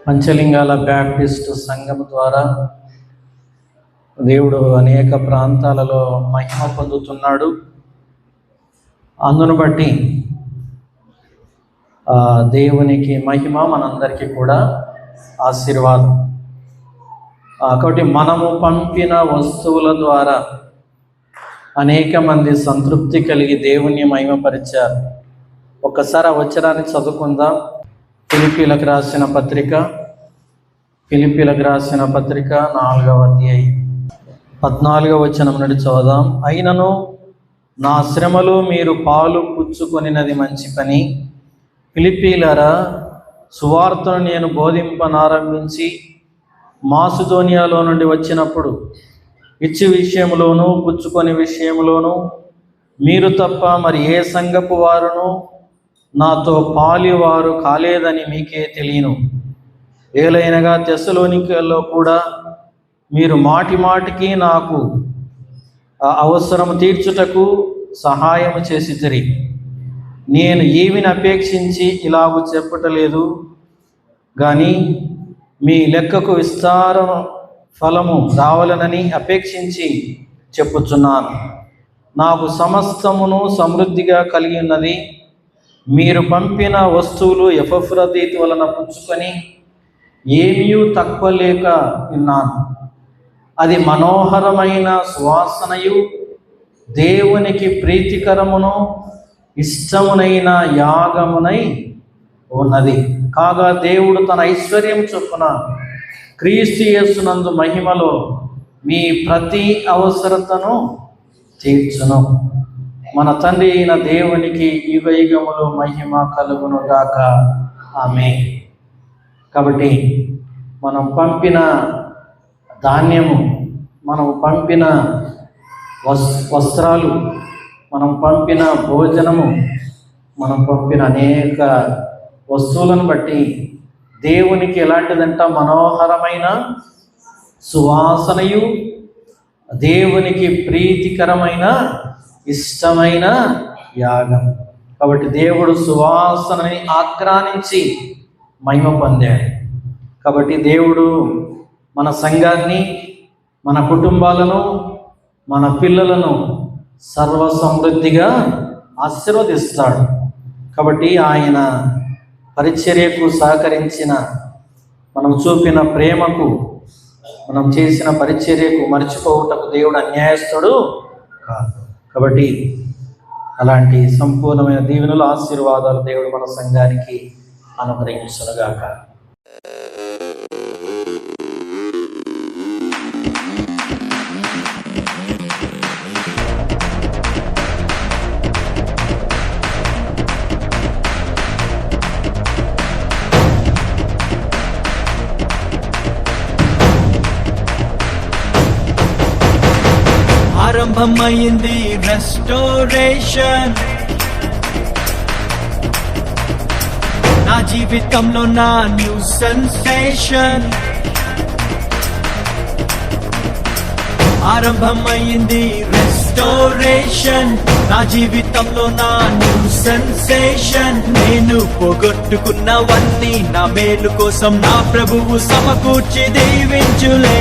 Panchalingala Baptist సంఘం ద్వారా దేవుడు అనేక ప్రాంతాలలో మహిమ పొందుతున్నాడు. అందును బట్టి దేవునికి మహిమ, మనందరికీ కూడా ఆశీర్వాదం. కాబట్టి మనము పంపిన వస్తువుల ద్వారా అనేక మంది సంతృప్తి కలిగి దేవుని మహిమపరిచారు. ఒక్కసారి ఆ వచనాన్ని చదువుకుందాం. ఫిలిప్పీలకు రాసిన పత్రిక 4వ అధ్యాయం 14వ వచనం నుండి చదువుదాం. అయినను నా శ్రమలో మీరు పాలు పుచ్చుకొనినది మంచి పని. ఫిలిప్పీలరా, సువార్తను నేను బోధింపనారంభించి మాసిదోనియాలో నుండి వచ్చినప్పుడు ఇచ్చి విషయంలోనూ పుచ్చుకొని విషయంలోనూ మీరు తప్ప మరి ఏ సంఘపు వారును నాతో పాలివారు కాలేదని మీకే తెలియను. ఏలైనగా తెస్సలోనికలో కూడా మీరు మాటి మాటికి నాకు అవసరం తీర్చుటకు సహాయం చేసితిరి. నేను ఏమిని అపేక్షించి ఇలాగూ చెప్పటలేదు, కానీ మీ లెక్కకు విస్తార ఫలము రావాలనని అపేక్షించి చెప్పుచున్నాను. నాకు సమస్తమును సమృద్ధిగా కలిగి ఉన్నది. మీరు పంపిన వస్తువులు ఎపఫ్రదీతు వలన పుచ్చుకొని ఏమీ తక్కువ లేక విన్నాను. అది మనోహరమైన సువాసనయు దేవునికి ప్రీతికరమును ఇష్టమునైన యాగమునై ఉన్నది. కాగా దేవుడు తన ఐశ్వర్యం చొప్పున క్రీస్తు యేసునందు మహిమలో మీ ప్రతి అవసరతను తీర్చును. మన తండ్రి అయిన దేవునికి యుగయుగములు మహిమ కలుగును గాక. ఆమేన్. కాబట్టి మనం పంపిన ధాన్యము, మనం పంపిన వస్త్రాలు, మనం పంపిన భోజనము, మనం పంపిన అనేక వస్తువులను బట్టి దేవునికి ఎలాంటిదంట? మనోహరమైన సువాసనయు దేవునికి ప్రీతికరమైన ఇష్టమైన యాగం. కాబట్టి దేవుడు సువాసనని ఆక్రానించి మహిమ పొందాడు. కాబట్టి దేవుడు మన సంఘాన్ని, మన కుటుంబాలను, మన పిల్లలను సర్వ సమృద్ధిగా ఆశీర్వదిస్తాడు. కాబట్టి ఆయన పరిచర్యకు సహకరించిన, మనం చూపిన ప్రేమకు, మనం చేసిన పరిచర్యకు మర్చిపోవుటకు దేవుడు అన్యాయస్తుడు కాదు. కాబట్టి అలాంటి సంపూర్ణమైన దీవెనలు, ఆశీర్వాదాలు దేవుడు మన సంఘానికి అనుగ్రహించునుగాక. ఆరంభమైంది రెస్టోరేషన్. నా జీవితంలో నా న్యూ సెన్సేషన్. ఆరంభమైంది రెస్టోరేషన్. నా జీవితంలో నా న్యూ సెన్సేషన్. నేను పోగొట్టుకున్నవన్నీ నా మేలు కోసం నా ప్రభువు సమకూర్చి దీవించులే.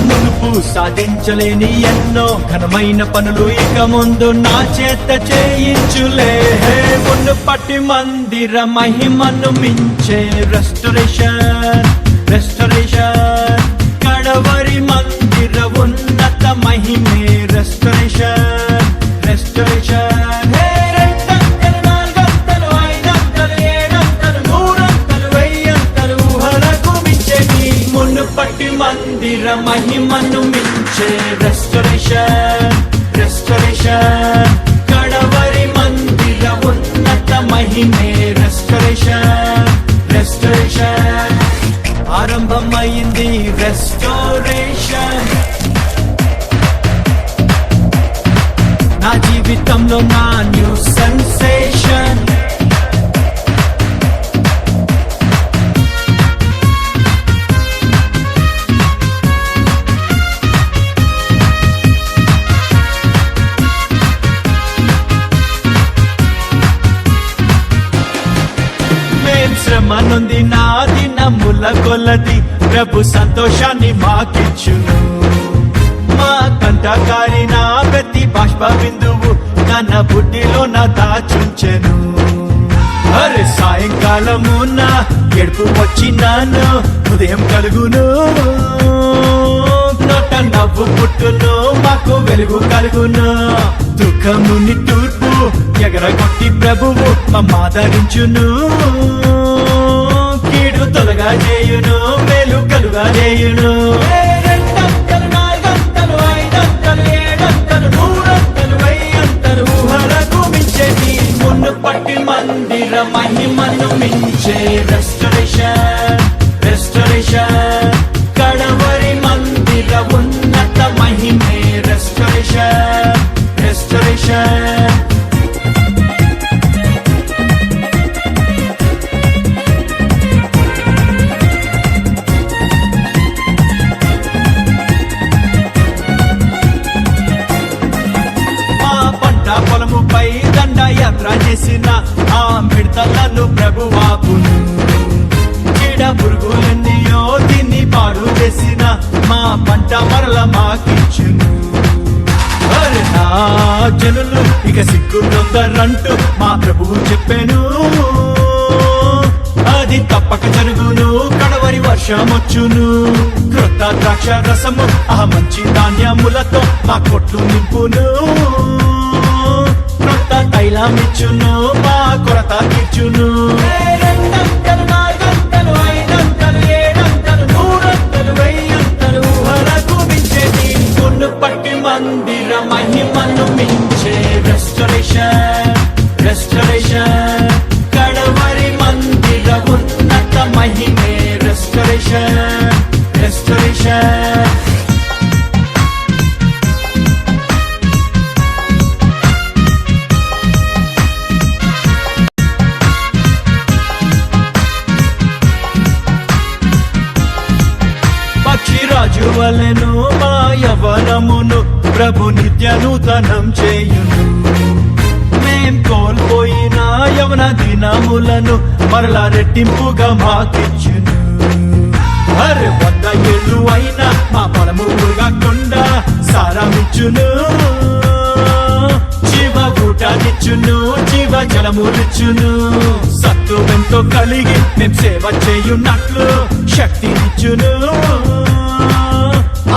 మునుపు సాధించలేని ఎన్నో ఘనమైన పనులు ఇక ముందు నా చేత చేయించులే. మునుపటి మందిర మహిమను మించే రెస్టోరేషన్, రెస్టోరేషన్. కడవరి మందిర ఉన్నత మహిమే రెస్టోరేషన్, రెస్టోరేషన్. మునుపటి మందిర మహిమను మించే రెస్టోరేషన్, రెస్టోరేషన్. కడవరి మందిర ఉన్నత మహిమే రెస్టోరేషన్, రెస్టోరేషన్. ఆరంభమైంది రెస్టోరేషన్. నా జీవితంలో నా న్యూ సెన్సేషన్. శ్రమ నొంది నా దిన దినముల కొలది ప్రభు సంతోషాన్ని మాకిచ్చును. మా కంట కారిన ప్రతి బాష్ప బిందువు తన బుడ్డిలోన దాచుంచెను. అరే సాయంకాలమున ఎడుపు వచ్చినాను, ఉదయం కలుగును, నోట నవ్వు పుట్టును, మాకు వెలుగు కలుగును. దుఃఖముని తూర్పు ఎగరగొట్టి ప్రభువు మమ్మాదరించును. కీడు తొలగా చేయును, మేలు కలుగా చేయును. రెండంతలు, నాలుగంతలు, ఐదంతలు, ఏడంతలు, నూరంతలు, వెయ్యంతలు, ఊహలకు మించేది మున్ను పట్టి మందిర మహిమను మించే రెస్టరేషన్, రెస్టరేషన్. కడవరి మందిర ఉన్నత మహిమే రెస్టరేషన్, రెస్టరేషన్. పొలముపై దండయాత్ర చేసిన ఆ మిడతలను ప్రభువాపును. చీడ పురుగులన్నీయో దీన్ని పాడు చేసిన మా పంట మరల మాకిచ్చును. అరే నా జనులు ఇక సిగ్గుందంటూ మా ప్రభువు చెప్పాను. అది తప్పక జరుగును, కడవరి వర్షమొచ్చును. క్రొత్త ద్రాక్ష రసము ఆ మంచి ధాన్యములతో మా కొట్లు నింపును. క్రొత్త తైలమిచ్చును, మా కొరత తీర్చును. రెండంతలు, నాలుగంతలు, ఐదంతలు, ఏడంతలు, నూరంతలు, వెయ్యంతలు, ఊహలకు మించేది మున్ను పట్టి మందిర మహిమను మించే రెస్టరేషన్, రెస్టరేషన్. కడవరి మందిర ఉన్నత మహిమే రెస్టరేషన్, రెస్టరేషన్. పక్షిరాజు వలెను మా యవ్వనమును ప్రభు నిత్య నూతనం చేయును. మేం కోల్పోయిన యవన దినములను మరలా రెట్టింపుగా మాకిచ్చును. అరే 100 ఏళ్ళు అయినా మా పొలము కాకుండా సారమిచ్చును. జీవ ఊటానిచ్చును, జీవ జలములిచ్చును. సత్తువెంతో కలిగి మేం సేవ చేయున్నట్లు శక్తినిచ్చును.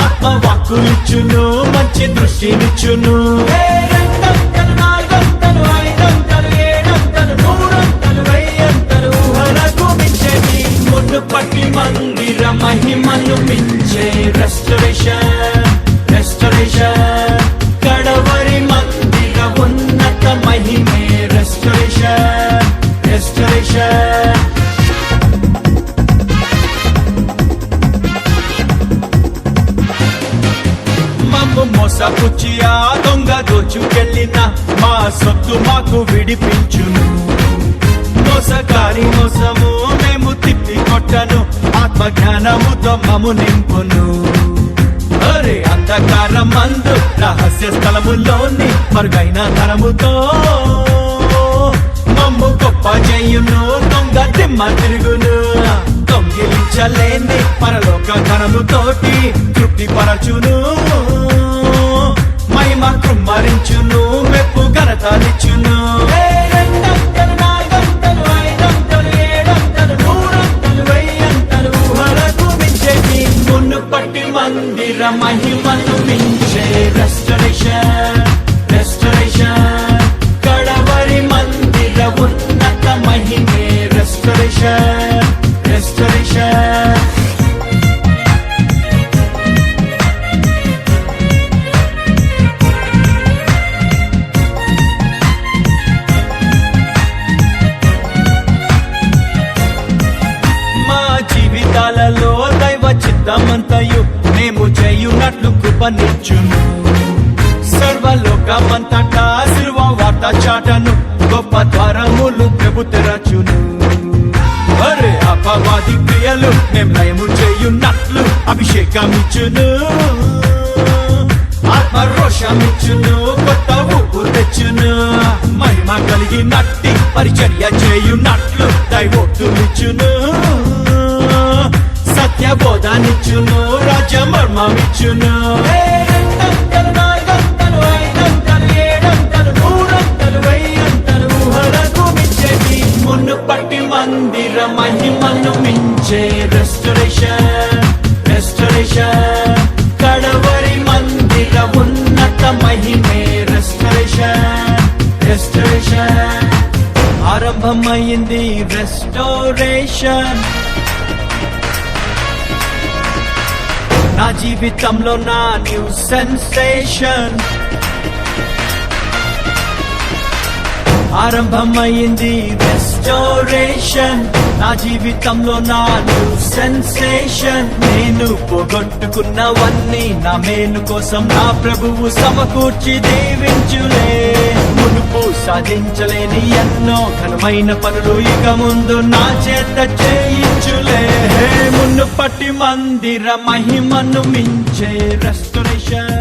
ఆత్మవాక్కులిచ్చును, మంచి దృష్టినిచ్చును. రెండంతలు, నాలుగంతలు, ఐదంతలు, ఏడంతలు, నూరంతలు, వెయ్యంతలు, ఊహలకు మించేది మున్ను పట్టి మందిర మహిమను మించే రెస్టరేషన్, రెస్టరేషన్. కడవరి మందిర ఉన్నత మహిమే రెస్టరేషన్, రెస్టరేషన్. మమ్ము మోసపుచ్చి ఆ దొంగ దోచుకెళ్ళిన మా సొత్తు మాకు విడిపించును. మోసకారి మోసము మేము తిప్పి కొట్టను, ఆత్మజ్ఞానముతో మము నింపును. అరే అంధకారం మందు రహస్య స్థలములోని మరుగైన ధనముతో మమ్ము గొప్ప చేయును. దొంగ దిమ్మ తిరుగును, దొంగిలించలేని పరలోక ధనముతోటి తృప్తి పరచును. మహిమ కృమ్మరించును, మెప్పు ఘనతనిచ్చును. రెండంతలు, నాలుగంతలు, ఐదంతలు, ఏడంతలు, నూరంతలు, వెయ్యంతలు, ఊహలకు మించేది మున్ను పట్టి మందిర మహిమను మించే రెస్టరేషన్, రెస్టరేషన్. కడవరి మందిర ఉన్నత మహిమే రెస్టరేషన్, రెస్టరేషన్. జీవితాలలో దైవ చిత్తమంతయు మేము చేయునట్లు కృపనిచ్చును. సర్వలోకమంతటా సిలువ వార్త చాటను, గొప్ప ద్వారములు ప్రభు తెరచును. అరే అపవాది క్రియలు మేము లయము చేయున్నట్లు అభిషేకమిచ్చును. ఆత్మరోషమిచ్చును, కొత్త ఊపు తెచ్చును. మహిమ కలిగినట్టి పరిచర్య చేయున్నట్లు దైవోక్తులిచ్చును. సత్య బోధానిచ్చును రాజ్య మర్మమిచ్చును రెండంతలు నాలుగంతలు ఐదంతలు ఏడంతలు నూరంతలు వెయ్యంతలు ఊహలకు మించేది మునుపటి మందిర మహిమను మించే రెస్టరేషన్ రెస్టరేషన్ కడవరి మందిర ఉన్నత మహిమే రెస్టరేషన్ రెస్టరేషన్ ఆరంభమైంది రెస్టోరేషన్ నా జీవితంలో నా న్యూ సెన్సేషన్ ఆరంభమైంది రెస్టోరేషన్ నా జీవితంలో నా న్యూ సెన్సేషన్ నేను పోగొట్టుకున్నవన్నీ నా మేలు కోసం నా ప్రభువు సమకూర్చి దీవించులే మునుపు సాధించలేని ఎన్నో ఘనమైన పనులు ఇక ముందు నా చేత చేయించులే మునుపటి మందిర మహిమను మించే రెస్టోరేషన్